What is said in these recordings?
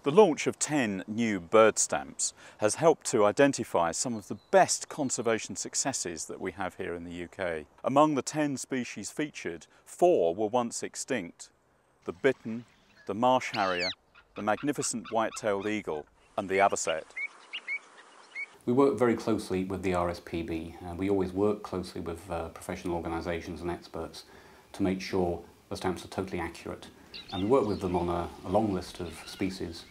The launch of 10 new bird stamps has helped to identify some of the best conservation successes that we have here in the UK. Among the 10 species featured, 4 were once extinct: the bittern, the marsh harrier, the magnificent white-tailed eagle and the avocet. We work very closely with the RSPB, and we always work closely with professional organisations and experts to make sure the stamps are totally accurate. And we work with them on a long list of species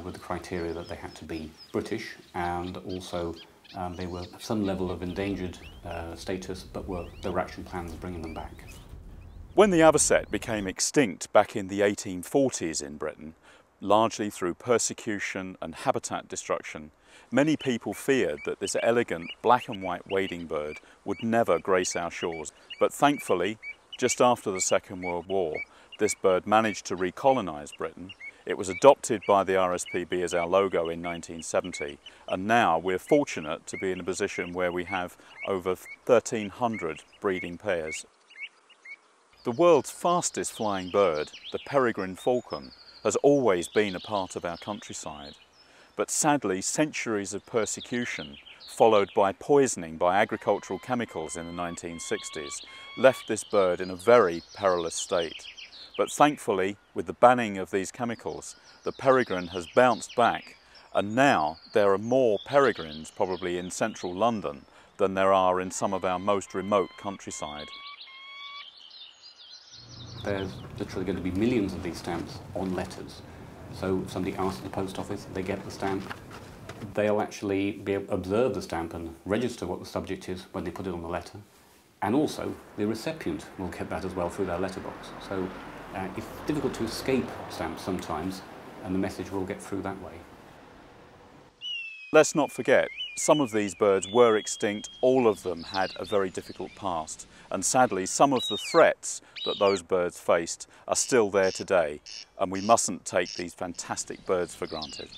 with the criteria that they had to be British, and also they were at some level of endangered status, but there were action plans bringing them back. When the avocet became extinct back in the 1840s in Britain, largely through persecution and habitat destruction, many people feared that this elegant black and white wading bird would never grace our shores. But thankfully, just after the Second World War, this bird managed to recolonise Britain. It was adopted by the RSPB as our logo in 1970, and now we're fortunate to be in a position where we have over 1,300 breeding pairs. The world's fastest flying bird, the peregrine falcon, has always been a part of our countryside. But sadly, centuries of persecution, followed by poisoning by agricultural chemicals in the 1960s, left this bird in a very perilous state. But thankfully, with the banning of these chemicals, the peregrine has bounced back, and now there are more peregrines probably in central London than there are in some of our most remote countryside. There's literally going to be millions of these stamps on letters. So if somebody asks the post office, they get the stamp, they'll actually be able to observe the stamp and register what the subject is when they put it on the letter. And also, the recipient will get that as well through their letterbox. So it's difficult to escape stamps sometimes, and the message will get through that way. Let's not forget, some of these birds were extinct, all of them had a very difficult past, and sadly some of the threats that those birds faced are still there today, and we mustn't take these fantastic birds for granted.